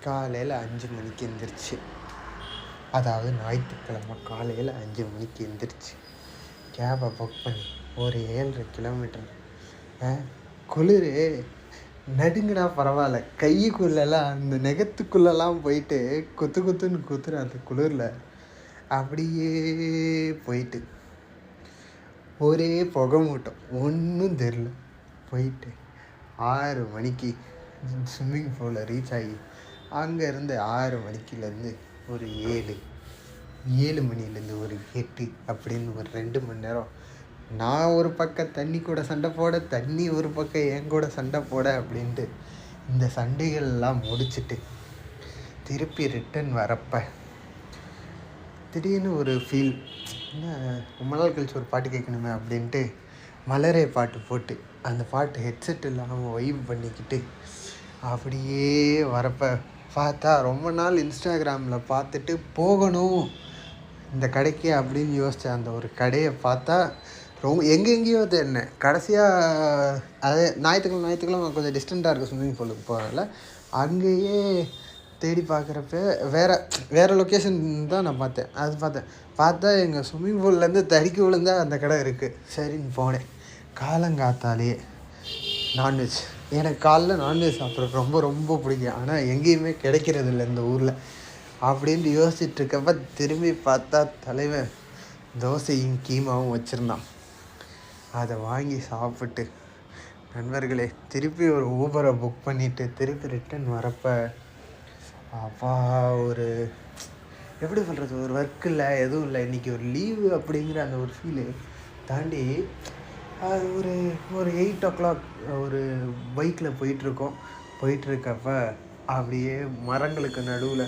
காலையில் 5 மணிக்கு எந்திரிச்சு, அதாவது ஞாயிற்றுக்கிழமை காலையில் 5 மணிக்கு எந்திரிச்சு கேபை புக் பண்ணி ஒரு 7.5 கிலோமீட்டர். குளிர் நடுங்கினா பரவாயில்ல, கைக்குள்ளெல்லாம் அந்த நெகத்துக்குள்ளெல்லாம் போயிட்டு குத்துன்னு குத்துற அந்த குளிரில் அப்படியே போயிட்டு ஒரே புகை மூட்டம், ஒன்றும் தெரில. போயிட்டு 6 மணிக்கு ஸ்விம்மிங் பூலில் ரீச் ஆகி அங்கேருந்து 6 மணிக்குலேருந்து ஒரு 7 மணிலேருந்து ஒரு 8 அப்படின்னு ஒரு 2 மணி நேரம் நான் ஒரு பக்கம் தண்ணி கூட சண்டை போட, தண்ணி ஒரு பக்கம் என் கூட சண்டை போட அப்படின்ட்டு இந்த சண்டைகள்லாம் முடிச்சுட்டு திருப்பி ரிட்டன் வரப்போ திடீர்னு ஒரு ஃபீல், என்ன ரொம்ப நாள் கழிச்சு ஒரு பாட்டு கேட்கணுமே அப்படின்ட்டு மலரே பாட்டு போட்டு அந்த பாட்டு ஹெட்செட் இல்லாமல் வைப் பண்ணிக்கிட்டு அப்படியே வரப்போ பார்த்தா ரொம்ப நாள் இன்ஸ்டாகிராமில் பார்த்துட்டு போகணும் இந்த கடைக்கு அப்படின்னு யோசித்த அந்த ஒரு கடையை பார்த்தா ரொம்ப எங்கெங்கேயோ தேடினேன். கடைசியாக அதே ஞாயிற்றுக்கிழமை கொஞ்சம் டிஸ்டண்ட்டாக இருக்குது ஸ்விம்மிங் பூலுக்கு போகிறனால. அங்கேயே தேடி பார்க்குறப்ப வேறு லொக்கேஷன் தான் நான் பார்த்தா எங்கள் ஸ்விம்மிங் பூல்லேருந்து தறிக்கு விழுந்தா அந்த கடை இருக்குது. சரின்னு போனேன். காலங்காத்தாலேயே நான்வெஜ், எனக்கு காலைல நான்வெஜ் சாப்பிட்றது ரொம்ப ரொம்ப பிடிக்கும், ஆனால் எங்கேயுமே கிடைக்கிறது இல்லை இந்த ஊரில் அப்படின்ட்டு யோசிச்சுட்ருக்கப்ப திரும்பி பார்த்தா தலைவன் தோசையும் கீமாவும் வச்சுருந்தான். அதை வாங்கி சாப்பிட்டு நண்பர்களே திருப்பி ஒரு ஊபரை புக் பண்ணிவிட்டு திருப்பி ரிட்டன் வரப்போ அப்பா ஒரு எப்படி சொல்கிறது, ஒரு ஒர்க் இல்லை, எதுவும் இல்லை, இன்றைக்கி ஒரு லீவு அப்படிங்கிற அந்த ஒரு ஃபீலு தாண்டி அது ஒரு 8 o'clock ஒரு பைக்கில் போயிட்டுருக்கப்ப அப்படியே மரங்களுக்கு நடுவில்,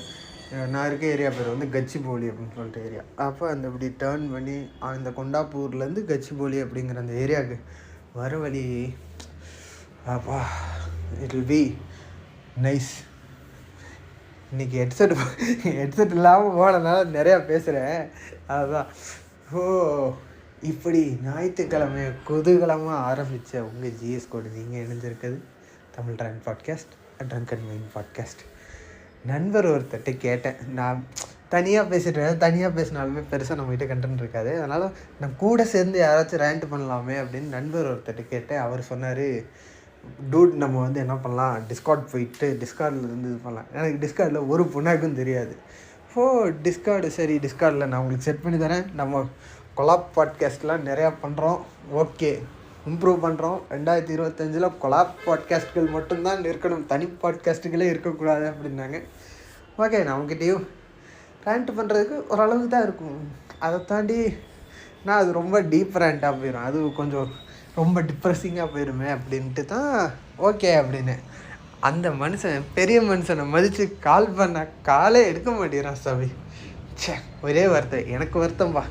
நான் இருக்க ஏரியா பேர் வந்து கச்சிபோலி அப்படின்னு சொல்லிட்டு ஏரியா. அப்போ அந்த இப்படி டேர்ன் பண்ணி அந்த கொண்டாப்பூர்லேருந்து கச்சிபோலி அப்படிங்கிற அந்த ஏரியாவுக்கு வர வழி அப்பா இட் வில் பி நைஸ். இன்றைக்கி ஹெட்செட் இல்லாமல் போனதுனால நிறையா பேசுகிறேன். அதுதான் இப்படி ஞாயிற்றுக்கிழமை குதூகலமாக ஆரம்பித்த உங்கள் ஜிஎஸ் கோடு நீங்கள் இணைஞ்சிருக்குது தமிழ் ட்ரான் podcast, trunk and mind podcast. நண்பர் ஒருத்தட்ட கேட்டேன், நான் தனியாக பேசினாலுமே பெருசாக நம்மகிட்ட கண்டென்ட் இருக்காது, அதனால் நான் கூட சேர்ந்து யாராச்சும் ரேண்ட் பண்ணலாமே அப்படின்னு நண்பர் ஒருத்தட்ட கேட்டேன். அவர் சொன்னார், டூட் நம்ம வந்து என்ன பண்ணலாம், டிஸ்கார்ட் போயிட்டு டிஸ்கார்டில் இருந்து இது பண்ணலாம். எனக்கு டிஸ்கார்டில் ஒரு புண்ணாக்கும் தெரியாது. டிஸ்கார்டு சரி, டிஸ்கார்டில் நான் உங்களுக்கு செட் பண்ணி தரேன். நம்ம கொலாப் பாட்காஸ்ட்லாம் நிறையா பண்ணுறோம், ஓகே இம்ப்ரூவ் பண்ணுறோம். 2025 கொலாப் பாட்காஸ்ட்கள் மட்டும்தான் இருக்கணும், தனி பாட்காஸ்ட்டுகளே இருக்கக்கூடாது அப்படின்னாங்க. ஓகே, நம்மக்கிட்டேயும் ரேண்ட் பண்ணுறதுக்கு ஓரளவுக்கு தான் இருக்கும். அதை தாண்டி நான் அது ரொம்ப டீப் ரேண்ட்டாக போயிடும், அது கொஞ்சம் ரொம்ப டிப்ரெஸிங்காக போயிடுமே அப்படின்ட்டு தான் ஓகே அப்படின்னு. அந்த பெரிய மனுஷனை மதித்து கால் பண்ண காலே எடுக்க மாட்டேங்கிறான் சாமி. ஒரே வருத்தம், எனக்கு வருத்தம்பா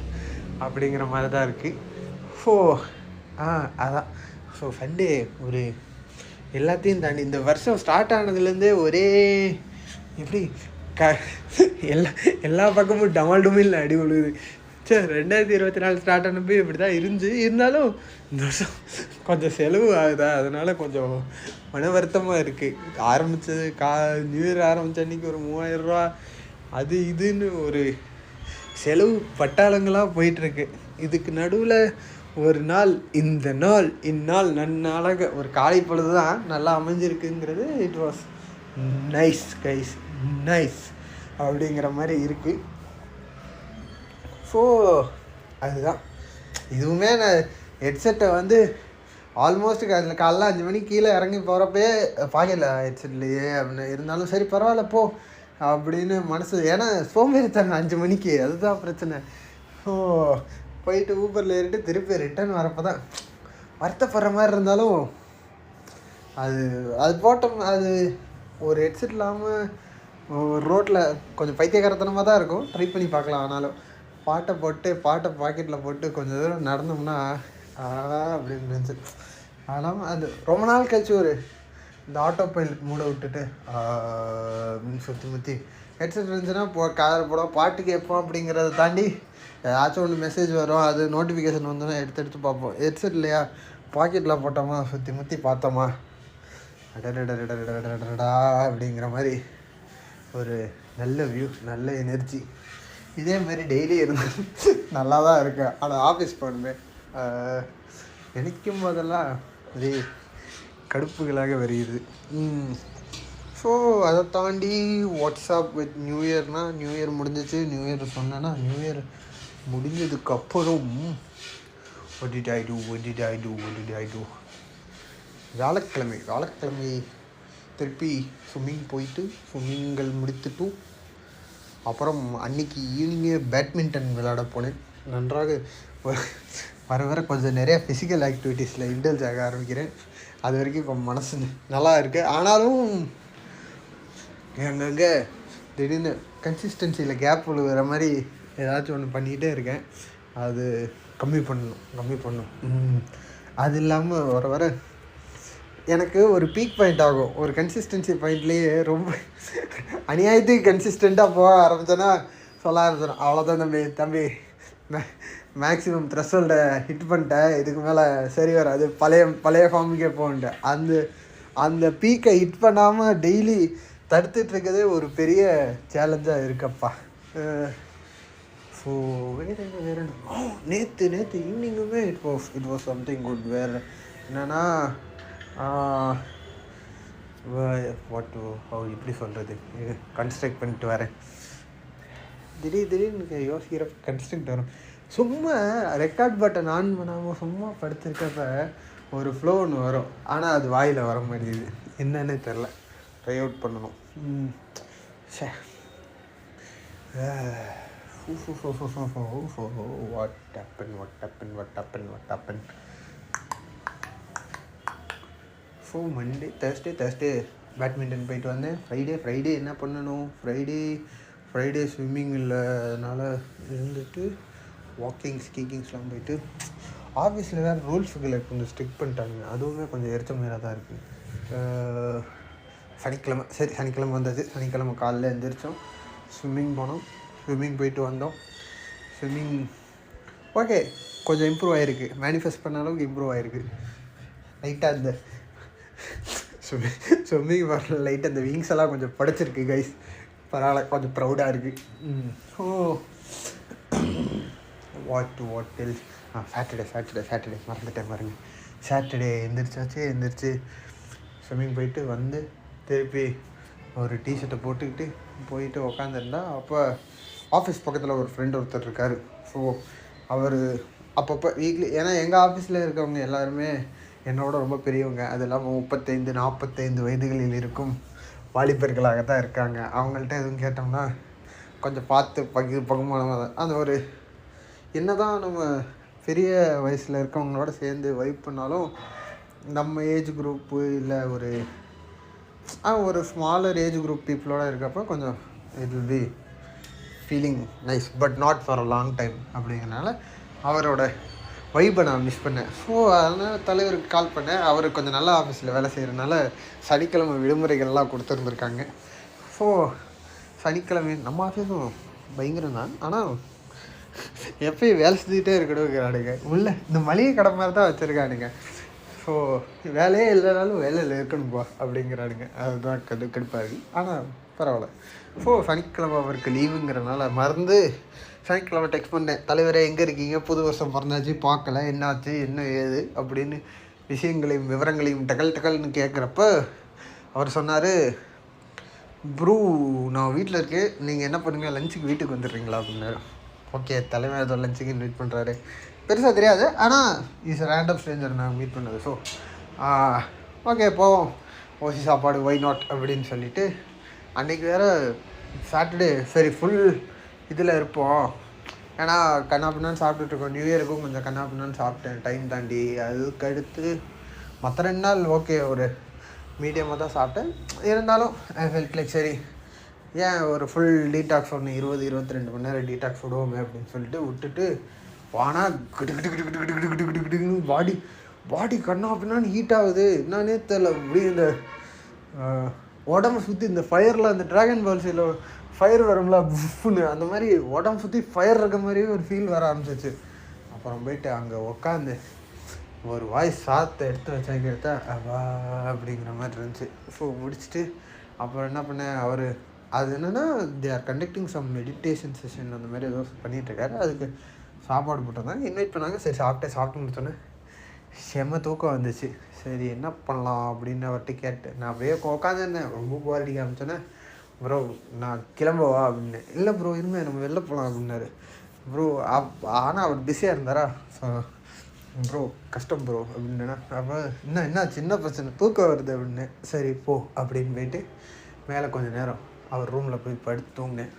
அப்படிங்கிற மாதிரி தான் இருக்குது. அதான் சண்டே ஒரு எல்லாத்தையும் தாண்டி இந்த வருஷம் ஸ்டார்ட் ஆனதுலேருந்தே ஒரே எப்படி எல்லா பக்கமும் டமால் டுமில் அடி விழுகுது. 2024 ஸ்டார்ட் ஆனப்போ இப்படி தான் இருந்தாலும் இந்த வருஷம் கொஞ்சம் செலவு ஆகுதா, அதனால் கொஞ்சம் மன வருத்தமாக இருக்குது. ஆரம்பித்தது நியூ இயர் ஆரம்பித்த அன்றைக்கி ஒரு 3000 ரூபா அது இதுன்னு ஒரு செலவு பட்டாளங்களாக போயிட்டுருக்கு. இதுக்கு நடுவில் ஒரு நாள் இந்நாள் நன்னாளாக ஒரு காலை பொழுது தான் நல்லா அமைஞ்சிருக்குங்கிறது it was nice guys, nice அப்படிங்கிற மாதிரி இருக்குது. அதுதான் இதுவுமே நான் ஹெட்செட்டை வந்து ஆல்மோஸ்ட் அதில் காலைல 5 மணிக்கு கீழே இறங்கி போகிறப்பே பாக்கல ஹெட்செட்லையே அப்படின்னு இருந்தாலும் சரி பரவாயில்ல போ அப்படின்னு மனசு, ஏன்னா சோம்பேறித்தாங்க 5 மணிக்கு, அதுதான் பிரச்சனை. போயிட்டு ஊபரில் ஏறிட்டு திருப்பி ரிட்டர்ன் வரப்போ தான் வருத்தப்படுற மாதிரி இருந்தாலும் அது போட்டோம். அது ஒரு ஹெட்செட் இல்லாமல் ரோட்டில் கொஞ்சம் பைத்தியக்காரத்தனமாக தான் இருக்கும், ட்ரை பண்ணி பார்க்கலாம். ஆனாலும் பாட்டை பாக்கெட்டில் போட்டு கொஞ்சம் தூரம் நடந்தோம்னா அப்படின்னு இருந்துச்சு. ஆனால் அது ரொம்ப நாள் கழிச்சு இந்த ஆட்டோ பைலட் மூட விட்டுட்டு சுற்றி ஹெட்செட் இருந்துச்சுன்னா காதில் போட பாட்டு கேட்போம். அப்படிங்கிறத தாண்டி ஏதாச்சும் ஒன்று மெசேஜ் வரும், அது நோட்டிஃபிகேஷன் வந்தோன்னா எடுத்து பார்ப்போம். ஹெட்செட் இல்லையா, பாக்கெட்டில் போட்டோமா சுற்றி பார்த்தோமா அடடடடடடடடா அப்படிங்கிற மாதிரி ஒரு நல்ல வியூ, நல்ல எனர்ஜி. இதேமாரி டெய்லி இருந்து நல்லா தான் இருக்கேன். ஆனால் ஆஃபீஸ் போகணுமே நினைக்கும் போதெல்லாம் அதே கடுப்புகளாக வருகிறது. ஸோ அதை தாண்டி வாட்ஸ்அப் வித் நியூ இயர்னால், நியூ இயர் முடிஞ்சிச்சு. நியூ இயர் சொன்னேன்னா, நியூ இயர் முடிஞ்சதுக்கப்புறம் what did I do? வியாழக்கிழமை திருப்பி ஸ்விம்மிங் போயிட்டு ஸ்விம்மிங்கள் முடித்துட்டு அப்புறம் அன்றைக்கி ஈவினிங்கே பேட்மிண்டன் விளையாட போனேன். நன்றாக வர கொஞ்சம் நிறையா ஃபிசிக்கல் ஆக்டிவிட்டீஸில் இன்டல்ஜ் ஆக ஆரம்பிக்கிறேன். அது வரைக்கும் கொஞ்சம் மனசு நல்லா இருக்குது. ஆனாலும் அங்கங்கே திடீர்னு கன்சிஸ்டன்சியில் கேப் விழுகிற மாதிரி ஏதாச்சும் ஒன்று பண்ணிக்கிட்டே இருக்கேன். அது கம்மி பண்ணணும். அது இல்லாமல் வர எனக்கு ஒரு பீக் பாயிண்ட் ஆகும். ஒரு கன்சிஸ்டன்சி பாயிண்ட்லேயே ரொம்ப அநியாயத்துக்கு கன்சிஸ்டண்ட்டாக போக ஆரம்பித்தேன்னா சொல்ல ஆரம்பிச்சிடும், அவ்வளோதான் தம்பி மேக்ஸிமம் த்ரெஷ்ஹோல்டை ஹிட் பண்ணிட்டேன், இதுக்கு மேலே சரி வராது, பழைய ஃபார்முக்கே போகன்ட்டு அந்த பீக்கை ஹிட் பண்ணாமல் டெய்லி தடுத்துட்ருக்கதே ஒரு பெரிய சேலஞ்சாக இருக்கப்பா. ஸோ வேறு நேற்று ஈவினிங்குமே இட் வாஸ் சம்திங் குட். வேறு என்னென்னா எப்படி சொல்கிறது, கன்ஸ்ட்ரக்ட் பண்ணிட்டு வரேன். திடீர்னு யோசிக்கிறப்ப கன்ஸ்ட்ரக்ட் வரும். சும்மா ரெக்கார்ட் பட்டன் ஆன் பண்ணாமல் சும்மா படுத்திருக்கப்ப ஒரு ஃப்ளோ ஒன்று வரும். ஆனால் அது வாயில் வர மாட்டேங்குது, என்னன்னே தெரில. ட்ரை அவுட் பண்ணணும். What happened? So Monday Thursday badminton போயிட்டு வந்தேன். ஃப்ரைடே என்ன பண்ணணும், ஃப்ரைடே ஸ்விம்மிங் இல்லைனால இருந்துட்டு ஸ்கீக்கிங்ஸ்லாம் போயிட்டு ஆஃபீஸில் வேறு ரூல்ஸுகளை கொஞ்சம் ஸ்ட்ரிக்ட் பண்ணிட்டாங்க. அதுவுமே கொஞ்சம் எரிச்சமையாக தான் இருக்குது. சனிக்கிழமை வந்தது. சனிக்கிழமை காலையில் எழுந்திரிச்சோம், ஸ்விம்மிங் போனோம், ஸ்விம்மிங் போயிட்டு வந்தோம். ஸ்விம்மிங் ஓகே கொஞ்சம் இம்ப்ரூவ் ஆகிருக்கு, மேனிஃபெஸ்ட் பண்ண அளவுக்கு இம்ப்ரூவ் ஆகிருக்கு. லைட்டாக அந்த ஸ்விம்மிங் வர லைட்டாக அந்த விங்ஸ் எல்லாம் கொஞ்சம் படைச்சிருக்கு கைஸ், பரவாயில்ல, கொஞ்சம் ப்ரௌடாக இருக்குது. ஸோ வாட் எல்ஸ் சாட்டர்டே மறந்துட்டேன் பாருங்க. சாட்டர்டே எந்திரிச்சு ஸ்விம்மிங் போயிட்டு வந்து திருப்பி ஒரு டிஷர்ட்டை போயிட்டு உக்காந்துருந்தா, அப்போ ஆஃபீஸ் பக்கத்தில் ஒரு ஃப்ரெண்ட் ஒருத்தர் இருக்கார். ஸோ அவர் அப்பப்போ வீக்லி, ஏன்னா எங்கள் ஆஃபீஸில் இருக்கவங்க எல்லாருமே என்னோட ரொம்ப பெரியவங்க, அது இல்லாமல் 35-45 வயதுகளில் இருக்கும் வாலிபர்களாக தான் இருக்காங்க. அவங்கள்ட்ட எதுவும் கேட்டோம்னா கொஞ்சம் பார்த்து பகுமானமாக தான் அந்த ஒரு என்ன தான் நம்ம பெரிய வயசில் இருக்கவங்களோட சேர்ந்து வைப் பண்ணாலும் நம்ம ஏஜ் குரூப்பு இல்லை ஒரு ஸ்மாலர் ஏஜ் குரூப் பீப்புளோடு இருக்கப்போ கொஞ்சம் it will be feeling nice, but not for a long time. அப்படிங்கிறனால அவரோட வைப்பை நான் மிஸ் பண்ணேன். ஸோ அதனால் தலைவருக்கு கால் பண்ணேன். அவர் கொஞ்சம் நல்ல ஆஃபீஸில் வேலை செய்கிறதுனால சனிக்கிழமை விடுமுறைகள்லாம் கொடுத்துருந்துருக்காங்க. ஸோ சனிக்கிழமை நம்ம ஆஃபீஸும் பயங்கரம் தான், ஆனால் எப்பயும் வேலை செஞ்சுக்கிட்டே இருக்கணுங்கிறானுங்க. உள்ள இந்த மளிகை கடை மாதிரி தான் வச்சுருக்கானுங்க. ஸோ வேலையே இல்லைனாலும் வேலையில் இருக்கணும்பா அப்படிங்கிறானுங்க. அதுதான் கடுப்பாக. ஆனால் பரவாயில்ல. ஸோ சனிக்கிழமை அவருக்கு லீவுங்கிறனால மறந்து சனிக்கிழமை டெக்ஸ்ட் பண்ணேன், தலைவரே எங்கே இருக்கீங்க, புது வருஷம் பிறந்தாச்சு, பார்க்கல, என்னாச்சு என்ன ஏது அப்படின்னு விவரங்களையும் டகல்னு கேட்குறப்ப அவர் சொன்னார், ப்ரூ நான் வீட்டில் இருக்கேன், நீங்கள் என்ன பண்ணுங்க லஞ்சுக்கு வீட்டுக்கு வந்துடுறீங்களா அப்படின்னாரு. ஓகே, தலைவர் ஏதோ லஞ்சுக்கு இன்வைட் பண்ணுறாரு, பெருசாக தெரியாது, ஆனால் இஸ் ரேண்டம் ஸ்ட்ரேஞ்சர் நாங்கள் மீட் பண்ணது. ஸோ ஓகே போவோம், ஓசி சாப்பாடு ஒய் நாட் அப்படின்னு சொல்லிவிட்டு அன்றைக்கி வேறு சாட்டர்டே சரி ஃபுல் இதில் இருப்போம். ஏன்னா கண்ணாப்பின்னான்னு சாப்பிட்டுட்ருக்கோம். நியூ இயருக்கும் கொஞ்சம் கண்ணாப்பின்னான்னு சாப்பிட்டேன் டைம் தாண்டி. அதுக்கு அடுத்து மற்ற 2 நாள் ஓகே ஒரு மீடியமாக தான் சாப்பிட்டேன். இருந்தாலும் ஐ ஃபெல்ட் லைக் சரி ஏன் ஒரு ஃபுல் டீடாக்ஸ் ஒன்று 20-22 மணி நேரம் டீடாக்ஸ் விடுவோமே அப்படின்னு சொல்லிட்டு விட்டுட்டு ஆனால் கிட்டு பாடி கண்ணாப்பின்னான்னு ஹீட் ஆகுது. என்னன்னே தெரில. அப்படி இந்த உடம்பு சுற்றி இந்த ஃபயரில் அந்த ட்ராகன் பால்ஸில் ஃபயர் வரும்ல புஃப்னு, அந்த மாதிரி உடம்பு சுற்றி ஃபயர் இருக்க மாதிரியே ஒரு ஃபீல் வர ஆரம்பிச்சிச்சு. அப்புறம் போயிட்டு அங்கே உக்காந்து ஒரு வாய் சாத்தை எடுத்து வச்சா அவா அப்படிங்கிற மாதிரி இருந்துச்சு. ஸோ முடிச்சுட்டு அப்புறம் என்ன பண்ணேன், அவர் அது என்னென்னா they are conducting some meditation session அந்த மாதிரி ஏதோ பண்ணிகிட்ருக்காரு. அதுக்கு சாப்பாடு போட்டிருந்தாங்க, இன்வைட் பண்ணாங்க. சரி சாப்பிட்டு முடிச்சோன்னே செம தூக்கம் வந்துச்சு. சரி என்ன பண்ணலாம் அப்படின்னு அவர்கிட்ட கேட்டேன். நான் அப்படியே உட்காந்துருந்தேன், ரொம்ப போர் அடிக்க ஆரம்பிச்சோன்னே, ப்ரோ நான் கிளம்பவா அப்படின்னு. இல்லை ப்ரோ இருங்க நம்ம வெளில போகலாம் அப்படின்னாரு. ப்ரோ ஆனால் அவர் பிஸியாக இருந்தாரா. ஸோ ப்ரோ கஷ்டம் ப்ரோ அப்படின்னா, அப்போ என்ன சின்ன பிரச்சனை தூக்கம் வருது அப்படின்னு. சரி போ அப்படின்னு போயிட்டு மேலே கொஞ்சம் நேரம் அவர் ரூமில் போய் படுத்து தூங்கினேன்.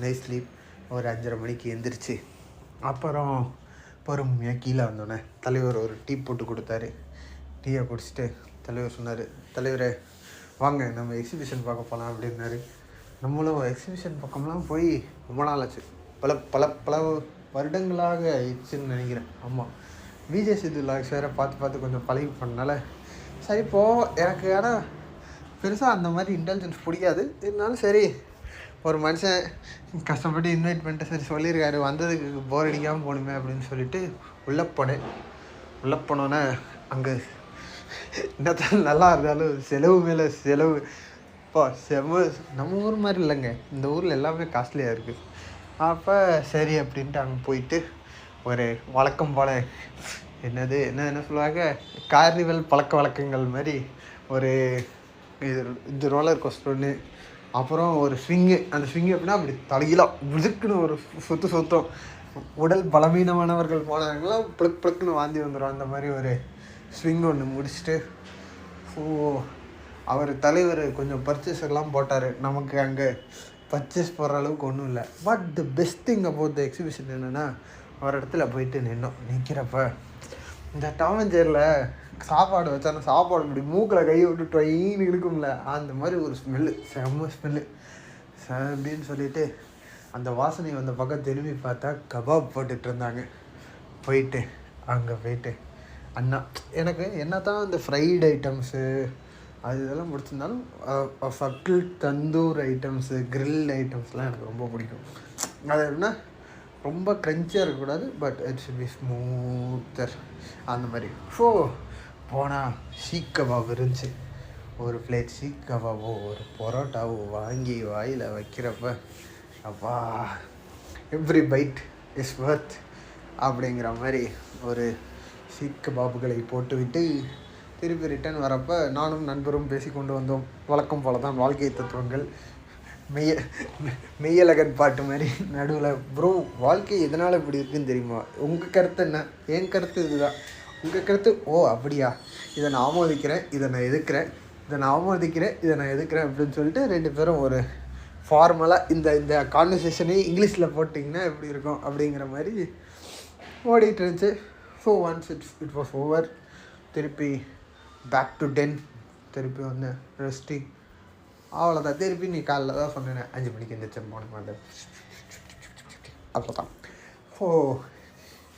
Nice sleep. ஒரு 5:30 மணிக்கு எந்திரிச்சு அப்புறம் பொறுமையாக கீழே வந்தோடனே தலைவர் ஒரு டீ போட்டு கொடுத்தாரு. டீயை குடிச்சிட்டு தலைவர் சொன்னார், தலைவரே வாங்க நம்ம எக்ஸிபிஷன் பார்க்க போகலாம் அப்படின்னாரு. நம்மளும் எக்ஸிபிஷன் பக்கம்லாம் போய் ரொம்ப நாள் ஆச்சு, பல வருடங்களாக ஆயிடுச்சுன்னு நினைக்கிறேன். ஆமாம், விஜய் சேது லாக்ஸ் வேறு பார்த்து கொஞ்சம் பழகி பண்ணனால சரி எனக்கு ஆனால் பெருசாக அந்த மாதிரி இன்டெலிஜென்ஸ் பிடிக்காது. இருந்தாலும் சரி ஒரு மனுஷன் கஷ்டப்பட்டு இன்வைட் பண்ணிட்டு சரி சொல்லியிருக்காரு, வந்ததுக்கு போர் அடிக்காமல் போகணுமே அப்படின்னு சொல்லிட்டு உள்ளே போனோன்னே அங்கே என்னத்தான் நல்லா இருந்தாலும் செலவு மேலே செலவு. நம்ம ஊர் மாதிரி இல்லைங்க, இந்த ஊரில் எல்லாமே காஸ்ட்லியாக இருக்குது. அப்போ சரி அப்படின்ட்டு அங்கே போயிட்டு ஒரு வழக்கம் போல் என்ன சொல்லுவாங்க, கார்னிவல் பழக்க வழக்கங்கள் மாதிரி ஒரு இது ரோலர் கோஸ்டர் ஒன்று, அப்புறம் ஒரு ஸ்விங்கு. அந்த ஸ்விங்கு எப்படின்னா அப்படி தலையிலாம் விழுக்குன்னு ஒரு சுத்தம். உடல் பலவீனமானவர்கள் போனாங்களாம் பிளக்குன்னு வாந்தி வந்துடும். அந்த மாதிரி ஒரு ஸ்விங் ஒன்று முடிச்சுட்டு அவர் தலைவர் கொஞ்சம் பர்ச்சேஸ் எல்லாம் போட்டார். நமக்கு அங்கே பர்ச்சேஸ் போடுற அளவுக்கு ஒன்றும் இல்லை. But the best thing about the exhibition என்னென்னா, ஒரு இடத்துல போயிட்டு நிற்கிறப்ப இந்த டாம் அண்ட் ஜெர்ரியில் சாப்பாடு வச்சாலும் சாப்பாடு இப்படி மூக்கில் கையை விட்டு ட்ரெயின் இருக்கும்ல, அந்த மாதிரி ஒரு ஸ்மெல்லு, செம்ம ஸ்மெல்லு அப்படின்னு சொல்லிட்டு அந்த வாசனை வந்த பக்கம் திரும்பி பார்த்தா கபாப் போட்டுட்டு இருந்தாங்க. அங்கே போயிட்டு அண்ணா எனக்கு என்ன தான் இந்த ஃப்ரைடு ஐட்டம்ஸு அது இதெல்லாம் பிடிச்சிருந்தாலும் ஃபக்கிள் தந்தூர் ஐட்டம்ஸு கிரில் ஐட்டம்ஸ்லாம் எனக்கு ரொம்ப பிடிக்கும். அது எப்படின்னா ரொம்ப க்ரன்ச்சியாக இருக்கக்கூடாது, but it should be smoother அந்த மாதிரி. போனால் ஷீக் கபாப் இருந்துச்சு. ஒரு பிளேட் ஷீக் கபாபோ ஒரு பரோட்டாவோ வாங்கி வாயில் வைக்கிறப்ப அப்பா எவ்ரி பைட் இஸ் வர்த் அப்படிங்கிற மாதிரி ஒரு ஷீக் கபாபுகளை போட்டுவிட்டு திருப்பி ரிட்டர்ன் வரப்போ நானும் நண்பரும் பேசி கொண்டு வந்தோம். வழக்கம் போல தான் வாழ்க்கை தத்துவங்கள், மெய்யழகன் பாட்டு மாதிரி நடுவில். ப்ரோ வாழ்க்கை எதனால் இப்படி இருக்குன்னு தெரியுமா, உங்கள் கருத்து என்ன, என் கருத்து இதுதான், உங்கள் கருத்து அப்படியா, இதை நான் ஆமோதிக்கிறேன், இதை நான் எதுக்குறேன், இதை நான் ஆமோதிக்கிறேன், இதை நான் எதுக்குறேன் அப்படின்னு சொல்லிட்டு 2 பேரும் ஒரு ஃபார்மலாக இந்த கான்வர்சேஷனே இங்கிலீஷில் போட்டிங்கன்னா எப்படி இருக்கும் அப்படிங்கிற மாதிரி ஓடிட்டு இருந்துச்சு. ஒன்ஸ் இட் வாஸ் ஓவர், திருப்பி பேக் டு 10, திருப்பி வந்து ரெஸ்டி, அவ்வளோதான். திருப்பி நீ காலைல தான் சொன்னேன் 5 மணிக்கு எந்திரிச்சேன் போன மாதிரி அவ்வளோதான்.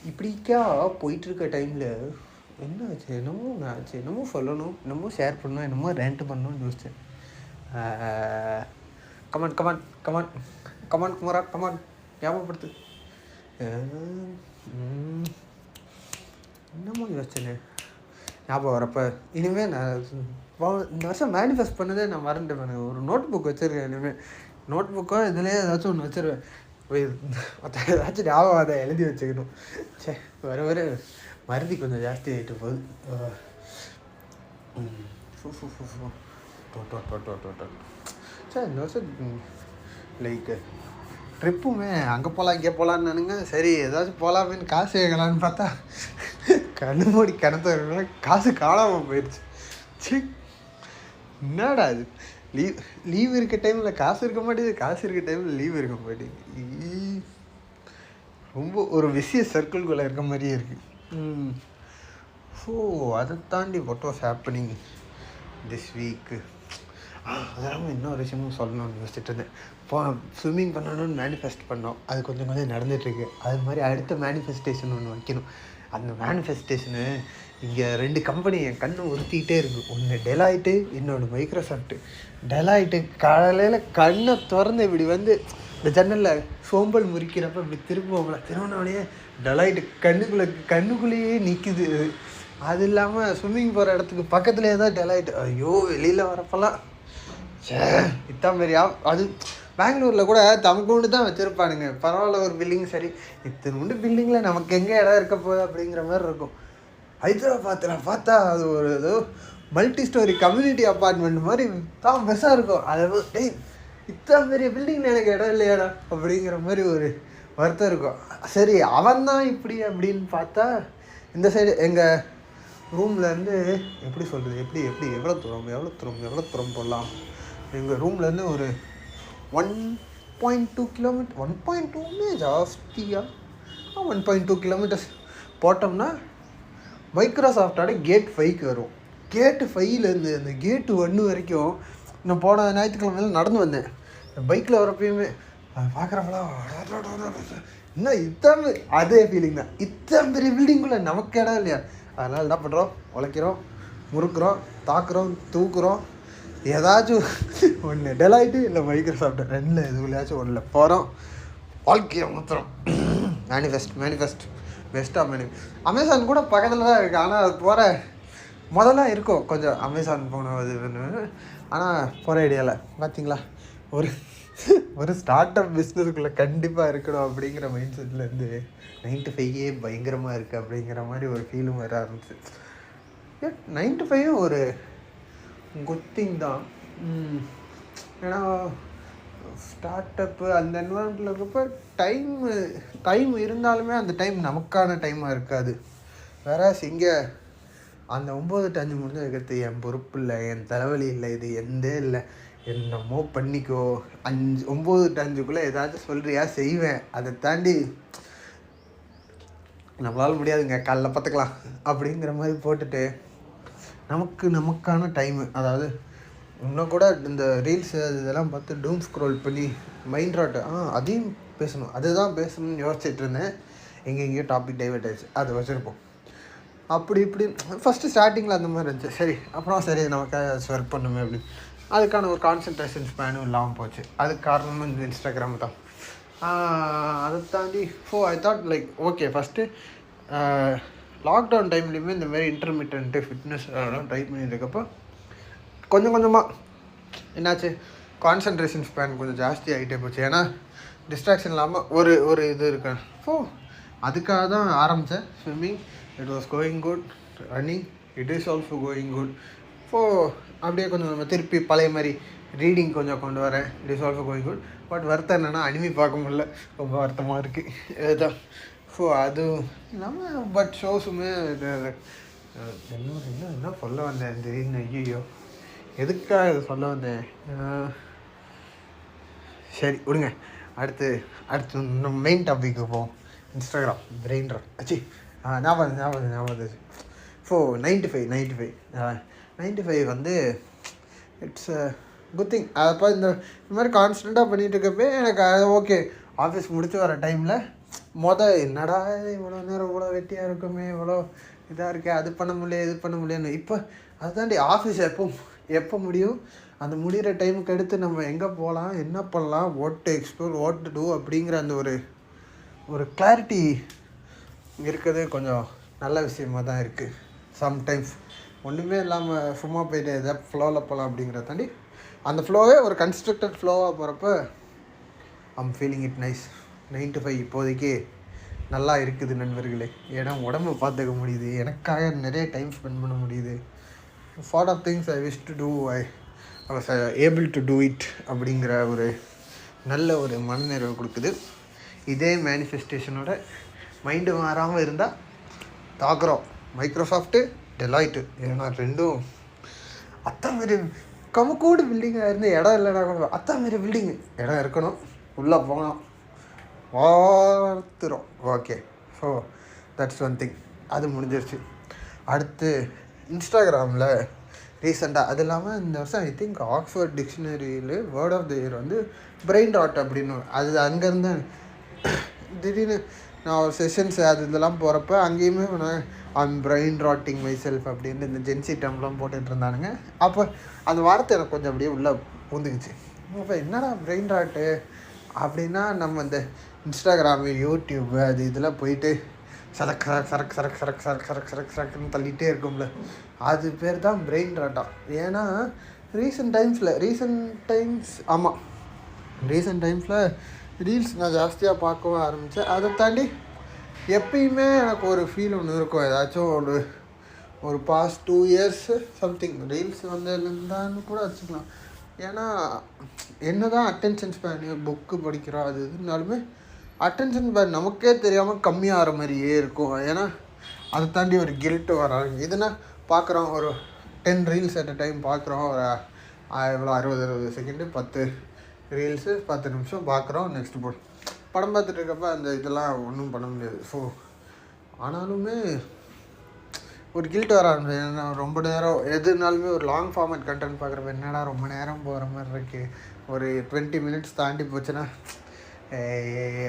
இப்படிக்கா போயிட்டுருக்க டைமில் என்ன ஆச்சு, என்னமோ சொல்லணும், என்னமோ ஷேர் பண்ணணும், என்னமோ ரேண்ட் பண்ணணும்னு யோசித்தேன். கமான் குமாரா கமான் ஞாபகப்படுத்து. என்னமோ யோசிச்சேனே, ஞாபகம் வரப்போ இனிமேல் நான் இந்த வருஷம் மேனிஃபெஸ்ட் பண்ணதே நான் மறந்துட்டேன். ஒரு நோட் புக் வச்சுருக்கேன். இனிமேல் நோட் புக்கோ இதுலேயே ஏதாச்சும் ஒன்று வச்சுருவேன். ஏதாச்சும் ஞாபகம் அதை எழுதி வச்சுக்கணும். வர மருதி கொஞ்சம் ஜாஸ்தி ஆகிட்டு போகுது. இந்த வருஷம் லைக் ட்ரிப்புமே அங்கே போகலாம் இங்கே போகலான்னு நானுங்க. சரி ஏதாச்சும் போகலாமேன்னு காசு கேட்கலான்னு பார்த்தா கண்ணு மூடி கிணத்து காசு காணாமல் போயிடுச்சு. என்னடா அது, லீவ் இருக்க டைமில் காசு இருக்க மாட்டேங்குது, காசு இருக்க டைமில் லீவ் இருக்க மாட்டேங்குது. ரொம்ப ஒரு விஷய சர்க்கிள்குள்ளே இருக்க மாதிரியே இருக்குது. அதை தாண்டி what was happening this week, அதெல்லாம் இன்னொரு விஷயமும் சொல்லணும்னு யோசிச்சுட்டு இருந்தேன். ஸ்விம்மிங் பண்ணணும்னு மேனிஃபெஸ்ட் பண்ணோம், அது கொஞ்சம் நடந்துகிட்ருக்கு. அது மாதிரி அடுத்த மேனிஃபெஸ்டேஷன் ஒன்று வைக்கணும். அந்த மேனிஃபெஸ்டேஷனு இங்கே 2 கம்பெனி என் கண்ணை உறுத்திக்கிட்டே இருக்குது. ஒன்று டெலாய்ட்டு, இன்னொன்று மைக்ரோசாஃப்ட்டு. டெலாய்ட்டு காலையில் கண்ணை திறந்து இப்படி வந்து இந்த ஜன்னலில் சோம்பல் முறிக்கிறப்ப இப்படி திரும்புவோம்ல, திரும்பினோடனே டெலாய்ட்டு கண்ணுக்குள்ளேயே நிற்குது. அது இல்லாமல் ஸ்விம்மிங் போகிற இடத்துக்கு பக்கத்துலேயே தான் டெலாய்ட்டு. ஐயோ வெளியில் வரப்பெல்லாம் இத்தான் பெரியா. அது பெங்களூரில் கூட தமக்குண்டு தான் வச்சுருப்பானுங்க. பரவாயில்ல, ஒரு பில்டிங் சரி, இத்தனை பில்டிங்கில் நமக்கு எங்கே இடம் இருக்க போகுது அப்படிங்கிற மாதிரி இருக்கும். ஹைதராபாத்தில் பார்த்தா அது ஒரு ஏதோ மல்டி ஸ்டோரி கம்யூனிட்டி அப்பார்ட்மெண்ட் மாதிரி தான் பெருசாக இருக்கும். அதை டேய் இத்தனை பெரிய பில்டிங்கில் எனக்கு இடம் இல்லையாடா அப்படிங்கிற மாதிரி ஒரு வருத்தம் இருக்கும். சரி, அவன் தான் இப்படி அப்படின்னு பார்த்தா இந்த சைடு எங்கள் ரூம்லேருந்து எப்படி சொல்கிறது, எவ்வளோ தூரம் போடலாம். எங்கள் ரூம்லேருந்து ஒரு 1.2 கிலோமீட்டர், 1.2மே ஜாஸ்தியாக 1.2 கிலோமீட்டர்ஸ் போட்டோம்னா மைக்ரோசாஃப்டோட கேட் 5க்கு வரும். கேட்டு 5லேருந்து அந்த கேட்டு 1 வரைக்கும் நான் போன ஞாயிற்றுக்கிழமையில நடந்து வந்தேன். பைக்கில் வரப்பயுமே அதை பார்க்குறப்பெல்லாம் இன்னும் இத்தனை அதே ஃபீலிங் தான். இத்தனை பெரிய பில்டிங்குள்ளே நமக்கு இடம் இல்லையா? அதனால் என்ன பண்ணுறோம், உழைக்கிறோம், முறுக்குறோம், தாக்குறோம், தூக்குறோம், ஏதாச்சும் ஒன்று டெலாய்ட்டு இல்லை மைக்ரோசாஃப்ட் ரெண்டில் எதுலையாச்சும் ஒன்றில் போகிறோம், வாழ்க்கையை மாற்றுறோம். மேனிஃபெஸ்ட் பெஸ்ட்டாக அமேசான் கூட பக்கத்தில் தான் இருக்குது. ஆனால் அது போகிற முதல்ல இருக்கும் கொஞ்சம் அமேசான் போன இது. ஆனால் போகிற ஐடியாவில் பார்த்தீங்களா, ஒரு ஸ்டார்ட் அப் பிஸ்னஸுக்குள்ளே கண்டிப்பாக இருக்கணும் அப்படிங்கிற மைண்ட் செட்லேருந்து 9 to 5 பயங்கரமாக இருக்குது அப்படிங்கிற மாதிரி ஒரு ஃபீலும் வர ஆரம்பிச்சு. 9 to 5 ஒரு குட் திங் தான். ஏன்னா ஸ்டார்ட் அப்பு அந்த என்வரான்மெண்ட்டில் இருக்கப்போ டைம் இருந்தாலுமே அந்த டைம் நமக்கான டைமாக இருக்காது. வேற இங்கே அந்த 9 to 5 முடிஞ்சு இருக்கிறது என் பொறுப்பு இல்லை, என் தலைவலி இல்லை, இது எந்த இல்லை, என்னமோ பண்ணிக்கோ. 9 to 5க்குள்ளே ஏதாச்சும் சொல்கிறியா செய்வேன். அதை தாண்டி நம்மளால் முடியாதுங்க, காலைல பார்த்துக்கலாம் அப்படிங்கிற மாதிரி போட்டுட்டு நமக்கான டைமு, அதாவது இன்னும் கூட இந்த ரீல்ஸு இதெல்லாம் பார்த்து டூம் ஸ்க்ரோல் பண்ணி மைண்ட் ராட்டு அதையும் பேசணும், அதுதான் பேசணும்னு யோசிச்சுட்டு இருந்தேன். எங்கெங்கேயோ டாபிக் டைவர்ட் ஆயிடுச்சு, அதை வச்சுருப்போம். அப்படி இப்படி ஃபஸ்ட்டு ஸ்டார்டிங்கில் அந்த மாதிரி இருந்துச்சு. சரி, அப்புறம் சரி நமக்காக ஒர்க் பண்ணுமே அப்படின்னு. அதுக்கான ஒரு கான்சன்ட்ரேஷன் ஸ்பேனும் இல்லாமல் போச்சு. அதுக்கு காரணமும் இந்த இன்ஸ்டாகிராம் தான். அதை தாண்டி I thought like okay, first lockdown டைம்லேயுமே இந்த மாதிரி இன்டர்மீடியன்ட்டு ஃபிட்னஸ் அதெல்லாம் ட்ரை பண்ணியிருக்கப்போ கொஞ்சம் கொஞ்சமாக என்னாச்சு, கான்சன்ட்ரேஷன் ஸ்பேன் கொஞ்சம் ஜாஸ்தி ஆகிட்டே போச்சு. ஏன்னா டிஸ்ட்ராக்ஷன் இல்லாமல் ஒரு இது இருக்கேன். அதுக்காக தான் ஆரம்பித்தேன் swimming. It was going good. Running it is also going good. அப்படியே கொஞ்சம் நம்ம திருப்பி பழைய மாதிரி ரீடிங் கொஞ்சம் கொண்டு வரேன். It is also going good. But வருத்தம் என்னென்னா அனிமி பார்க்க முடியல, ரொம்ப வருத்தமாக இருக்குது. இதுதான் அது இல்லாமல் பட் ஷோஸுமே என்ன சொல்ல வந்தேன் திடீர்னு, ஐயோ எதுக்காக இது சொல்ல வந்தேன். சரி விடுங்க, அடுத்து நம்ம மெயின் டாபிக்கு போவோம். இன்ஸ்டாகிராம் பிரெயின் ராட் ஆச்சு. ஞாபகம் 95 வந்து இட்ஸ் அ குட் திங். அப்போ இந்த மாதிரி கான்ஸ்டண்ட்டாக பண்ணிகிட்டு இருக்கப்போ எனக்கு ஓகே, ஆஃபீஸ் முடிச்சு வர டைமில் என்னடா இவ்வளோ நேரம் இவ்வளோ வெட்டியாக இருக்குமே, இவ்வளோ இதாக இருக்கே, அது பண்ண முடியல இது பண்ண முடியலன்னு. இப்போ அதுதாண்டி ஆஃபீஸ் எப்போ முடியும், அந்த முடிகிற டைமுக்கு அடுத்து நம்ம எங்கே போகலாம், என்ன பண்ணலாம், what to explore, what to do அப்படிங்கிற அந்த ஒரு கிளாரிட்டி இருக்கிறது கொஞ்சம் நல்ல விஷயமாக தான் இருக்குது. சம்டைம்ஸ் ஒன்றுமே இல்லாமல் சும்மா போய்ட்டு எதாவது ஃப்ளோவில் போகலாம் அப்படிங்கிறத தாண்டி அந்த ஃப்ளோவே ஒரு கன்ஸ்ட்ரக்டட் ஃப்ளோவாக போகிறப்ப I'm feeling it nice. 9 to 5 இப்போதைக்கு நல்லா இருக்குது நண்பர்களே. ஏன்னா உடம்பை பார்த்துக்க முடியுது, எனக்காக நிறைய டைம் ஸ்பெண்ட் பண்ண முடியுது. ஃபாட் of things I wish to do, I was able to do it அப்படிங்கிற ஒரு நல்ல ஒரு மனநிறைவு கொடுக்குது. இதே மேனிஃபெஸ்டேஷனோட மைண்டு மாறாமல் இருந்தால் தாக்குறோம் மைக்ரோசாஃப்ட்டு டெலாய்ட்டு. ஏன்னா ரெண்டும் அத்தனை மாரி கமுக்கூடு பில்டிங்காக இருந்து இடம் இல்லைனா கூட அத்தனை மாரி பில்டிங்கு இடம் இருக்கணும், உள்ளே போகணும், வார்த்துறோம். Okay, that's one thing. அது முடிஞ்சிருச்சு. அடுத்து இன்ஸ்டாகிராமில் ரீசெண்டாக அது இல்லாமல் இந்த வருஷம் ஐ திங்க் ஆக்ஸ்ஃபோர்ட் டிக்ஷனரியில் வேர்ட் ஆஃப் த இயர் வந்து பிரெயின் ராட் அப்படின்னு அது அங்கேருந்து திடீர்னு நான் ஒரு செஷன்ஸ் இதெல்லாம் போகிறப்ப அங்கேயுமே நான் பிரெயின் ராட்டிங் மை செல்ஃப் அப்படின்னு இந்த ஜென்சி டம்லாம் போட்டுட்டு இருந்தானுங்க. அப்போ அந்த வார்த்தை எனக்கு கொஞ்சம் அப்படியே உள்ளே பூந்துக்குச்சு. அப்போ என்னடா பிரெயின் ராட்டு அப்படின்னா நம்ம இந்த இன்ஸ்டாகிராமு, யூடியூப்பு அது இதெல்லாம் போயிட்டு சரக்கு சரக்கு சரக்கு சரக்கு சரக்கு சரக்கு சரக்கு சரக்குன்னு தள்ளிகிட்டே இருக்கும்ல, அது பேர் தான் பிரெயின் ராட்டா. ஏன்னா ரீசெண்ட் டைம்ஸில் ரீல்ஸ் நான் ஜாஸ்தியாக பார்க்கவும் ஆரம்பித்தேன். அதை தாண்டி எப்பயுமே எனக்கு ஒரு ஃபீல் ஒன்று இருக்கும், ஏதாச்சும் ஒரு பாஸ்ட் 2 years சம்திங் ரீல்ஸ் வந்ததுலேருந்தான்னு கூட வச்சுக்கலாம். ஏன்னா என்ன தான் அட்டென்ஷன் ஸ்பேனு புக்கு படிக்கிறோம் அது இருந்தாலுமே அட்டென்ஷன் ஸ்பேன் நமக்கே தெரியாமல் கம்மியாகிற மாதிரியே இருக்கும். ஏன்னா அதை தாண்டி ஒரு கில்ட்டு வராங்க. இதுனா பார்க்குறோம், ஒரு 10 ரீல்ஸ் அட் அ டைம் பார்க்குறோம், ஒரு எவ்வளோ 60 செகண்டு 10 ரீல்ஸு 10 நிமிஷம் பார்க்குறோம். நெக்ஸ்ட் படம் பார்த்துட்டு இருக்கப்போ அந்த இதெல்லாம் ஒன்றும் பண்ண முடியாது. ஸோ ஆனாலுமே ஒரு கில்ட் வர ஆரம்பிச்சு. ஏன்னா ரொம்ப நேரம் எதுனாலுமே ஒரு லாங் ஃபார்மேட் கண்டென்ட் பார்க்குறப்ப என்னடா ரொம்ப நேரம் போகிற மாதிரி இருக்குது, ஒரு 20 minutes தாண்டி போச்சுன்னா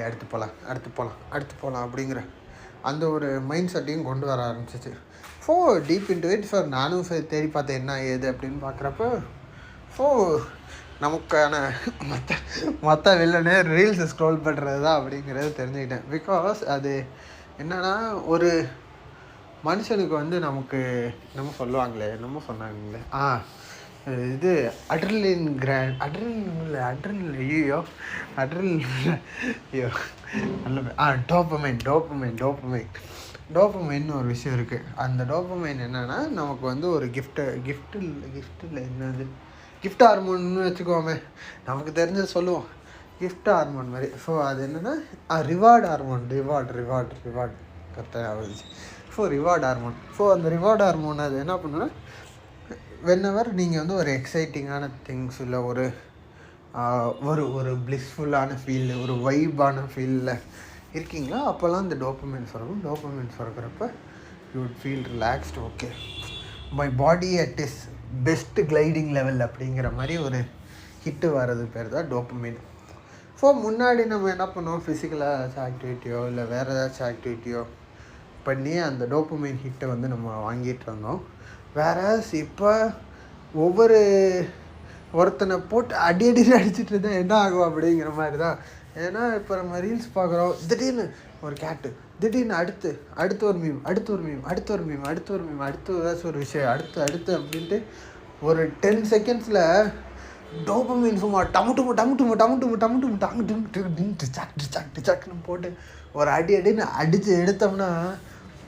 அடுத்து போகலாம் அப்படிங்கிற அந்த ஒரு மைண்ட் செட்டையும் கொண்டு வர ஆரம்பிச்சிச்சு. Deep into it. நானும் தேடி பார்த்தேன் என்ன ஏது அப்படின்னு பார்க்குறப்ப நமக்கான மற்ற வில்லனே ரீல்ஸ் ஸ்க்ரோல் பண்ணுறது தான் அப்படிங்கிறது தெரிஞ்சுக்கிட்டேன். பிகாஸ் அது என்னென்னா, ஒரு மனுஷனுக்கு நமக்கு சொன்னாங்களே இது டோப்பமைன் ஒரு விஷயம் இருக்குது. அந்த டோப்பமைன் என்னென்னா, நமக்கு ஒரு கிஃப்ட் ஹார்மோன்னு வச்சுக்கோமே, நமக்கு தெரிஞ்சது சொல்லுவோம், கிஃப்ட் ஹார்மோன் மாதிரி. ஸோ அது என்னென்னா ரிவார்டு ஹார்மோன். ரிவார்டு கரெக்டாக ஆகிடுச்சு. Reward hormone. அந்த ரிவார்டு ஹார்மோன் அது என்ன பண்ணுன்னா, வென்எவர் நீங்கள் ஒரு எக்ஸைட்டிங்கான திங்ஸ் இல்லை ஒரு பிளிஸ்ஃபுல்லான ஃபீல், ஒரு வைபான ஃபீலில் இருக்கீங்களா, அப்போல்லாம் இந்த டோப்பமைன் சுரக்கிறப்ப you would feel relaxed. Okay, my body at is best gliding level அப்படிங்கிற மாதிரி ஒரு ஹிட்டு வர்றது பேர் தான் டோப்பமைன். முன்னாடி நம்ம என்ன பண்ணோம், ஃபிசிக்கலாக ஏதாச்சும் ஆக்டிவிட்டியோ இல்லை வேறு ஏதாச்சும் ஆக்டிவிட்டியோ பண்ணி அந்த டோப்பமைன் ஹிட்டை நம்ம வாங்கிட்டு இருந்தோம். இப்போ ஒருத்தனை போட்டு அடிச்சுட்டு இருந்தால் என்ன ஆகும் அப்படிங்கிற மாதிரி தான். ஏன்னா இப்போ நம்ம ரீல்ஸ் பார்க்குறோம், திடீர்னு ஒரு கேட்டு, திடீர்னு அடுத்து ஒரு மீம், அடுத்து ஏதாச்சும் ஒரு விஷயம், அடுத்து அப்படின்ட்டு ஒரு 10 secondsல டோப்பமைன் சும்மா சாக்குன்னு போட்டு ஒரு அடின்னு அடித்து எடுத்தோம்னா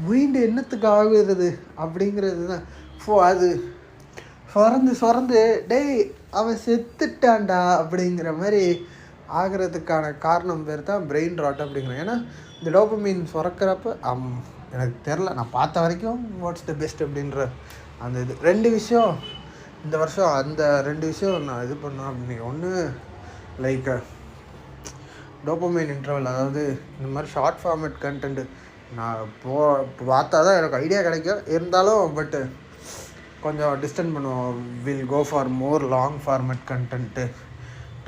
மைண்டு என்னத்துக்கு ஆகுறது அப்படிங்கிறது தான். அது சொரந்து டேய் அவன் செத்துட்டான்டா அப்படிங்கிற மாதிரி ஆகிறதுக்கான காரணம் பேர் தான் பிரெயின் ராட் அப்படிங்கிறேன். ஏன்னா இந்த டோப்பமைன் சுரக்கிறப்ப எனக்கு தெரில, நான் பார்த்த வரைக்கும் வாட்ஸ் த பெஸ்ட் அப்படின்ற அந்த இது 2 விஷயம் இந்த வருஷம், அந்த 2 விஷயம் நான் இது பண்ணேன் அப்படின்னு. ஒன்று லைக் டோப்பமைன் இன்டர்வல், அதாவது இந்த மாதிரி ஷார்ட் ஃபார்மேட் கண்டென்ட்டு நான் பார்த்தா தான் எனக்கு ஐடியா கிடைக்கும். இருந்தாலும் பட்டு கொஞ்சம் டிஸ்டன்ஸ் பண்ணுவோம், will go for more long format content,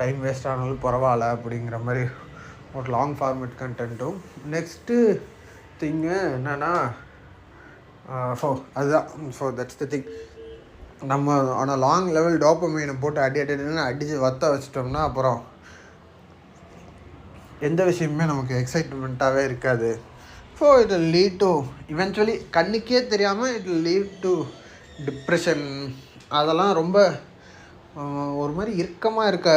time waste ஆனாலும் பரவாயில்ல அப்படிங்கிற மாதிரி ஒரு லாங் ஃபார்மேட் கண்டென்ட்டும். நெக்ஸ்ட்டு திங்கு என்னென்னா அதுதான் தட்ஸ் த திங். நம்ம ஆனால் லாங் லெவல் டோப்பமைனை போட்டு அடித்து வச்சிட்டோம்னா அப்புறம் எந்த விஷயமுமே நமக்கு எக்ஸைட்மெண்ட்டாகவே இருக்காது. It will lead to eventually கண்ணுக்கே தெரியாமல் it will lead to depression. அதெல்லாம் ரொம்ப ஒரு மாதிரி இறுக்கமாக இருக்க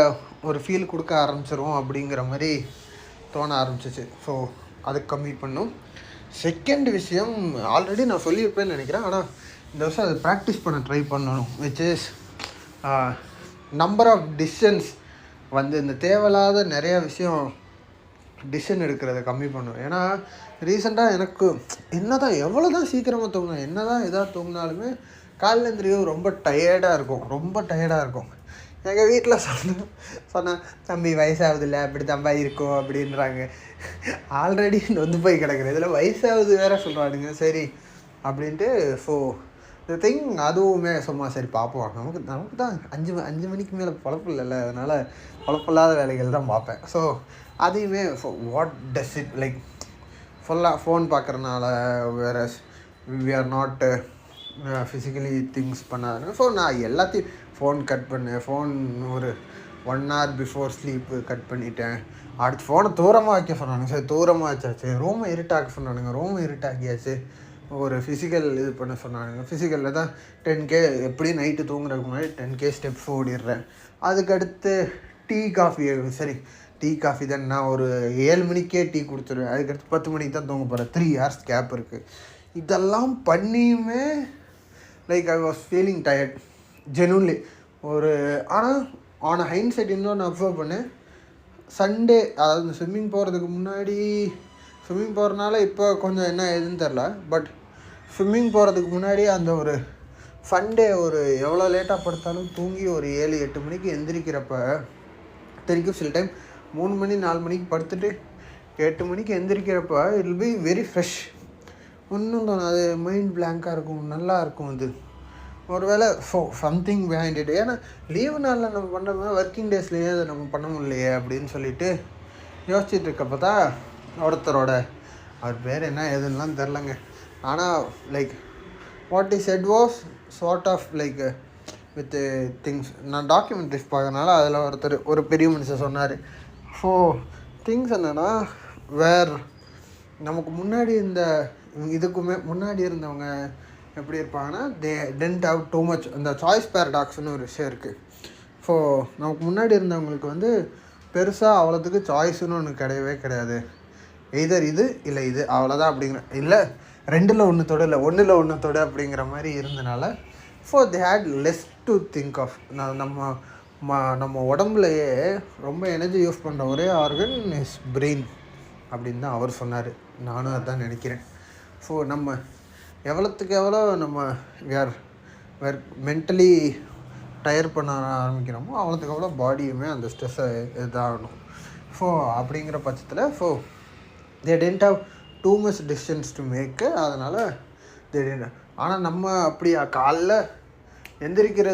ஒரு ஃபீல் கொடுக்க ஆரம்பிச்சிரும் அப்படிங்கிற மாதிரி தோண ஆரம்பிச்சிச்சு. அதை கம்மி பண்ணும். செகண்ட் விஷயம் ஆல்ரெடி நான் சொல்லியிருப்பேன்னு நினைக்கிறேன், ஆனால் இந்த வருஷம் அதை ப்ராக்டிஸ் பண்ண ட்ரை பண்ணணும். Which is number of decisions. இந்த தேவையில்லாத நிறையா விஷயம் டிசிஷன் எடுக்கிறத கம்மி பண்ணும். ஏன்னா ரீசெண்டாக எனக்கு எவ்வளோ தான் சீக்கிரமாக தூங்கினேன், என்ன தான் எதாவது தூங்கினாலுமே காலையில் எழுந்திரியும் ரொம்ப டயர்டாக இருக்கும். எங்கள் வீட்டில் சொன்னேன் தம்பி வயசாகுதில்ல, அப்படி தம்பா இருக்கும் அப்படின்றாங்க. ஆல்ரெடி போய் கிடக்குறேன், இதில் வயசாகுது வேறு சொல்கிறானுங்க. சரி அப்படின்ட்டு இந்த திங் அதுவுமே சும்மா சரி பார்ப்போம், நமக்கு தான் 5 மணிக்கு மேலே பொழப்பு இல்லைல்ல, அதனால் பொழப்பில்லாத வேலைகள் தான் பார்ப்பேன். அதையுமே வாட் டஸ் இட் லைக் ஃபுல்லாக ஃபோன் பார்க்குறனால வேறு we are not physically things பண்ணாதுன்னு நான் எல்லாத்தையும் ஃபோன் கட் பண்ணேன். ஃபோன் ஒரு 1 hour பிஃபோர் ஸ்லீப்பு கட் பண்ணிட்டேன். அடுத்து ஃபோனை தூரமாக வைக்க சொன்னானுங்க. சரி தூரமாக வச்சாச்சு. ரூமை இருட்டாக்க சொன்னானுங்க. ரூமை இருட்டாக்கியாச்சு. ஒரு ஃபிசிக்கல் இது பண்ண சொன்னானுங்க. ஃபிசிக்கலில் தான் 10K எப்படி நைட்டு தூங்குறதுக்கு முன்னாடி 10K ஸ்டெப்ஸ் ஓடிடுறேன். அதுக்கடுத்து டீ காஃபி தான். நான் ஒரு 7 மணிக்கே டீ குடிச்சிடுவேன். அதுக்கடுத்து 10 மணிக்கு தான் தூங்க போகிறேன். 3 hours கேப் இருக்குது. இதெல்லாம் பண்ணியுமே like I was feeling tired genuinely. ஆனால் ஆன் ஹைண்ட்சைட் இன்னொன்று அப்சர்வ் பண்ணேன். சண்டே, அதாவது ஸ்விம்மிங் போகிறதுனால இப்போ கொஞ்சம் என்ன ஏதுன்னு தெரில. பட் ஸ்விம்மிங் போகிறதுக்கு முன்னாடி அந்த ஒரு சண்டே எவ்வளோ லேட்டாக படுத்தாலும் தூங்கி ஒரு 7-8 மணிக்கு எந்திரிக்கிறப்ப தெரிக்கும். சில டைம் 3 மணி 4 மணிக்கு படுத்துட்டு 8 மணிக்கு எந்திரிக்கிறப்ப it will be very fresh. ஒன்றும் தோணும். அது மைண்ட் பிளாங்காக இருக்கும். நல்லா இருக்கும். அது ஒரு வேளை சம்திங் பிஹைண்ட் இட். ஏன்னா லீவு நாளில் நம்ம பண்ணுற ஒர்க்கிங் டேஸ்லேயே அதை நம்ம பண்ண முடியலையே அப்படின்னு சொல்லிட்டு யோசிச்சுட்டு இருக்கப்போ தான் அவர் பேர் என்ன ஏதுன்னெலாம் தெரிலங்க. ஆனால் like what is set was sort of like with things. நான் டாக்குமெண்ட்ரிஸ் பார்க்கறனால அதில் ஒரு பெரிய மனுஷன் சொன்னார். திங்ஸ் என்னென்னா நமக்கு முன்னாடி இதுக்குமே முன்னாடி இருந்தவங்க எப்படி இருப்பாங்கன்னா டென்ட் ஹவ் டூ மச். அந்த சாய்ஸ் பேரடாக்ஸ்னு ஒரு விஷயம் இருக்குது. நமக்கு முன்னாடி இருந்தவங்களுக்கு பெருசாக அவ்வளோத்துக்கு சாய்ஸுன்னு ஒன்று கிடையவே கிடையாது. எய்தர் இது இல்லை இது அவ்வளோதான் அப்படிங்கிற, இல்லை 2ல் 1 தொட இல்லை 1ல் 1 தொட அப்படிங்கிற மாதிரி இருந்தனால they had less to think of. நம்ம உடம்புலையே ரொம்ப எனர்ஜி யூஸ் பண்ணுற ஒரே ஆர்கன் இஸ் பிரெயின் அப்படின்னு தான் அவர் சொன்னார். நானும் அதுதான் நினைக்கிறேன். நம்ம எவ்வளோத்துக்கு எவ்வளோ நம்ம வேர் மென்டலி டயர் பண்ண ஆரம்பிக்கிறோமோ அவ்வளோத்துக்கு எவ்வளோ பாடியுமே அந்த ஸ்ட்ரெஸ்ஸை இதாகணும். அப்படிங்கிற பட்சத்தில் they didn't have too much decisions to make. அதனால் ஆனால் நம்ம அப்படியா காலைல எந்திரிச்சோடனே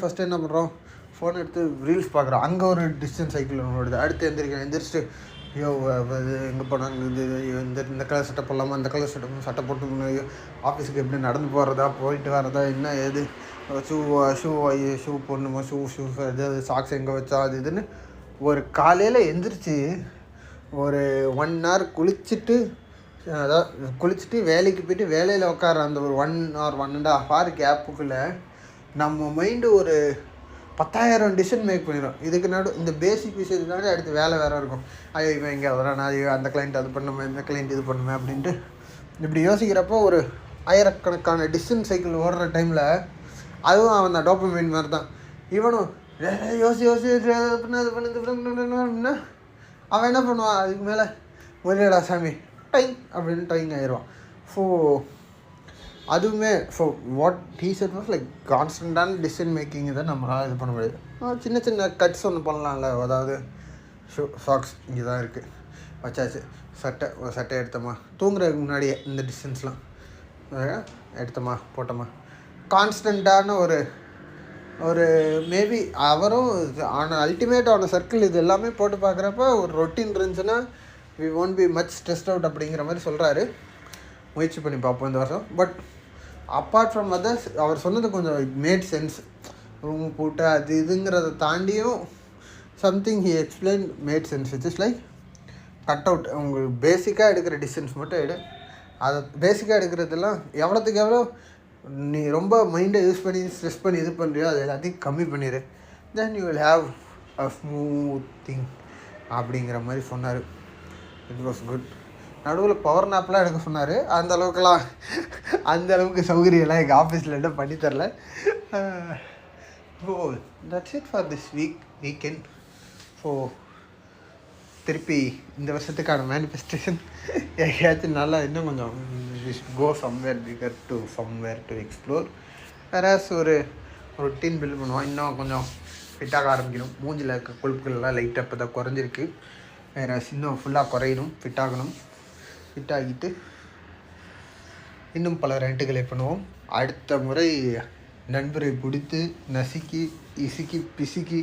ஃபஸ்ட்டு என்ன பண்ணுறோம், ஃபோன் எடுத்து ரீல்ஸ் பார்க்குறோம். அங்கே ஒரு டிஸ்டன்ஸ் சைக்கிள் ஒன்று ஓடுது. அடுத்து எந்திரிச்சிட்டு ஐயோ இது எங்கே போனாங்க, இந்த கலர் சட்டை போடலாமா, இந்த கலர் சட்டை போட்டு ஆஃபீஸுக்கு எப்படி நடந்து போகிறதா, போயிட்டு வரதா, என்ன ஏது, ஷூ போடணுமா, ஷூ எதாவது சாக்ஸ் எங்கே வச்சா அது இதுன்னு ஒரு காலையில் எந்திரிச்சு ஒரு 1 hour குளிச்சுட்டு வேலைக்கு போய்ட்டு வேலையில் உட்கார அந்த ஒரு 1 or 1.5 hour கேப்புக்குள்ளே நம்ம மைண்டு ஒரு 10,000 டிசிஷன் மேக் பண்ணிடும். இதுக்கு இந்த பேசிக் விஷயத்துக்காக அடுத்து வேலை வேறு இருக்கும். ஐயோ இவன் எங்கே வரான், ஐயோ அந்த கிளைண்ட் அது பண்ணுமே, இந்த கிளைண்ட் இது பண்ணுமே அப்படின்ட்டு இப்படி யோசிக்கிறப்போ ஒரு ஆயிரக்கணக்கான டிசிஷன் சைக்கிள் ஓடுற டைமில் அதுவும் அவன் தான் டோபமைன் மாதிரி தான். இவனும் யோசி அப்படின்னா அவன் என்ன பண்ணுவான், அதுக்கு மேலே முறையடா சாமி டைங் அப்படின்னு டைங் ஆயிடுவான். அதுவுமே what he said was like கான்ஸ்டண்ட்டான டிசிஷன் மேக்கிங் தான் நம்மளால் இது பண்ண முடியாது. சின்ன சின்ன கட்ஸ் ஒன்று பண்ணலாம்ல. அதாவது சாக்ஸ் இங்கே தான் இருக்குது, வச்சாச்சு. சட்டை எடுத்தோமா, தூங்குறதுக்கு முன்னாடியே இந்த டிஸ்டன்ஸ்லாம் எடுத்தோமா போட்டோமா, கான்ஸ்டண்ட்டான ஒரு மேபி அவரும் அல்டிமேட்டான சர்க்கிள் இது எல்லாமே போட்டு பார்க்குறப்ப ஒரு ரொட்டீன் இருந்துச்சுன்னா we won't be much stressed out அப்படிங்கிற மாதிரி சொல்கிறாரு. முயற்சி பண்ணி பார்ப்போம் இந்த வருஷம். பட் அப்பார்ட் ஃப்ரம் அதர்ஸ் அவர் சொன்னது கொஞ்சம் இட் மேட் சென்ஸ். ரூம் போட்டு அது இதுங்கிறத தாண்டியும் something he explain made sense. It's like cut out. உங்களுக்கு பேசிக்காக எடுக்கிற டிஸ்டன்ஸ் மட்டும் எடு. அதை பேசிக்காக எடுக்கிறதெல்லாம் எவ்வளோத்துக்கு எவ்வளோ நீ ரொம்ப மைண்டை யூஸ் பண்ணி ஸ்ட்ரெஸ் பண்ணி இது பண்ணுறியோ அது எல்லாத்தையும் கம்மி பண்ணிடு. Then you will have a smooth thing அப்படிங்கிற மாதிரி சொன்னார். It was good. நடுவில் பவர் நாப்லாம் எடுக்க சொன்னார். அந்த அளவுக்கு சௌகரியெல்லாம் எங்கள் ஆஃபீஸில் என்ன பண்ணித்தரல. That's it for this weekend. திருப்பி இந்த வருஷத்துக்கான மேனிஃபெஸ்டேஷன் எங்கேயாச்சும் நல்லா இன்னும் கொஞ்சம் go somewhere figure to somewhere to explore. வேறாஸ் ஒரு ரொட்டீன் பில்ட் பண்ணுவோம். இன்னும் கொஞ்சம் ஃபிட்டாக ஆரம்பிக்கணும். மூஞ்சில் இருக்க கொழுப்புகள்லாம் லைட்டாக இப்போ தான் குறைஞ்சிருக்கு. வேறாஸ் இன்னும் ஃபுல்லாக குறையணும், ஃபிட்டாகிட்டு இன்னும் பல ரெண்டுகளை பண்ணுவோம். அடுத்த முறை நண்பரை பிடித்து நசுக்கி இசுக்கி பிசுக்கி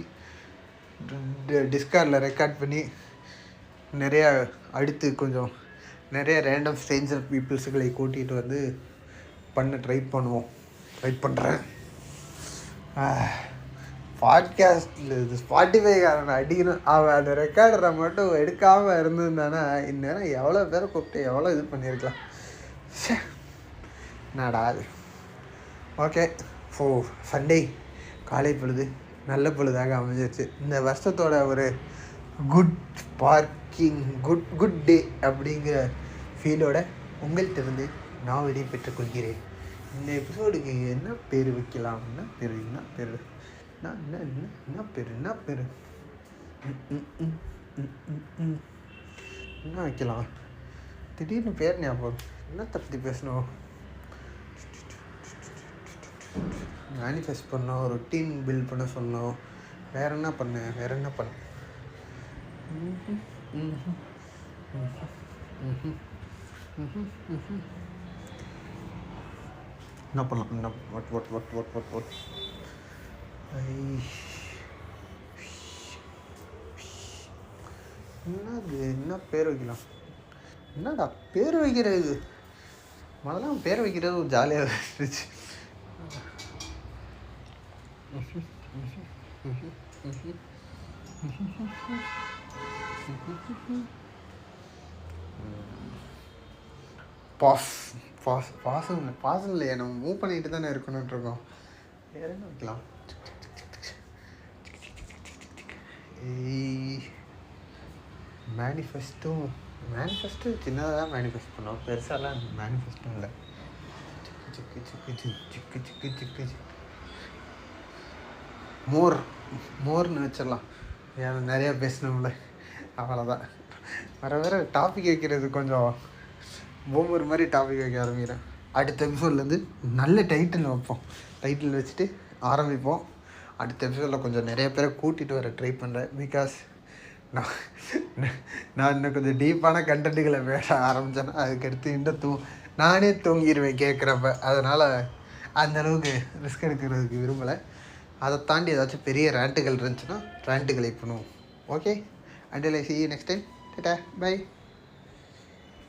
டிஸ்கார்டில் ரெக்கார்ட் பண்ணி கொஞ்சம் நிறைய ரேண்டம் ஸ்ட்ரேஞ்சர் பீப்புள்ஸுகளை கூட்டிகிட்டு வந்து ட்ரை பண்ணுறேன். பாட்காஸ்டில் இது ஸ்பாட்டிஃபைக்காரனை அடிக்கணும். அவன் அந்த ரெக்கார்டரை மட்டும் எடுக்காமல் இருந்திருந்தானா இந்நேரம் எவ்வளோ பேரை கூப்பிட்டு எவ்வளோ இது பண்ணியிருக்கலாம். என்னடா அது. ஓகே, சண்டே காலை பொழுது நல்ல பொழுதாக அமைஞ்சிருச்சு. இந்த வருஷத்தோட ஒரு குட் ஸ்பார்க்கிங் குட் டே அப்படிங்கிற ஃபீலோட உங்கள்கிட்ட இருந்து நான் வெளியே பெற்றுக்கொள்கிறேன். இந்த எபிசோடுக்கு என்ன பேர் வைக்கலாம்? என்ன பேர் என்ன வைக்கலாம்? திடீர்னு பேர் ஞாபகம். என்னத்தை பற்றி பேசணும்? மேனிஃபெஸ்ட் பண்ணோம், ரொட்டீன் பில்ட் பண்ண சொன்னோம். வேற என்ன பண்ண என்ன பண்ணலாம்? என்னது? என்ன பேர் வைக்கலாம்? என்னடா பேர் வைக்கிறது? முதல்ல பேர் வைக்கிறது ஒரு ஜாலியாக இருந்துச்சு. பாசம் இல்லையா? நம்ம மூவ் பண்ணிட்டு தானே இருக்கணும்னு இருக்கோம். வேற என்ன வைக்கலாம்? மேனிஃபெஸ்ட்டு சின்னதாக தான் மேனிஃபெஸ்ட் பண்ணோம், பெருசாலாம் மேனிஃபெஸ்ட்டும் இல்லை. மோர்னு வச்சிடலாம். ஏன்னா நிறையா பேசணும்ல, அவ்வளோதான். வர டாபிக் வைக்கிறது கொஞ்சம் பூமர் மாதிரி டாபிக் வைக்க ஆரம்பிக்கிறேன். அடுத்த எபிசோட்லேருந்து நல்ல டைட்டில் வைப்போம். டைட்டில் வச்சுட்டு ஆரம்பிப்போம். அடுத்த எபிசோடில் கொஞ்சம் நிறைய பேரை கூட்டிகிட்டு வர ட்ரை பண்ணுறேன். பிகாஸ் நான் இன்னும் கொஞ்சம் டீப்பான கண்டென்ட்டுகளை பேச ஆரம்பித்தேன்னா அதுக்கடுத்து இன்னும் நானே தூங்கிடுவேன் கேட்குறப்ப. அதனால் அந்தளவுக்கு ரிஸ்க் எடுக்கிறதுக்கு விரும்பலை. அதை தாண்டி ஏதாச்சும் பெரிய ரேண்ட்டுகள் இருந்துச்சுன்னா ரேண்ட்டுகளை பண்ணுவோம். Okay, until I see you next time. Ta-ta, bye.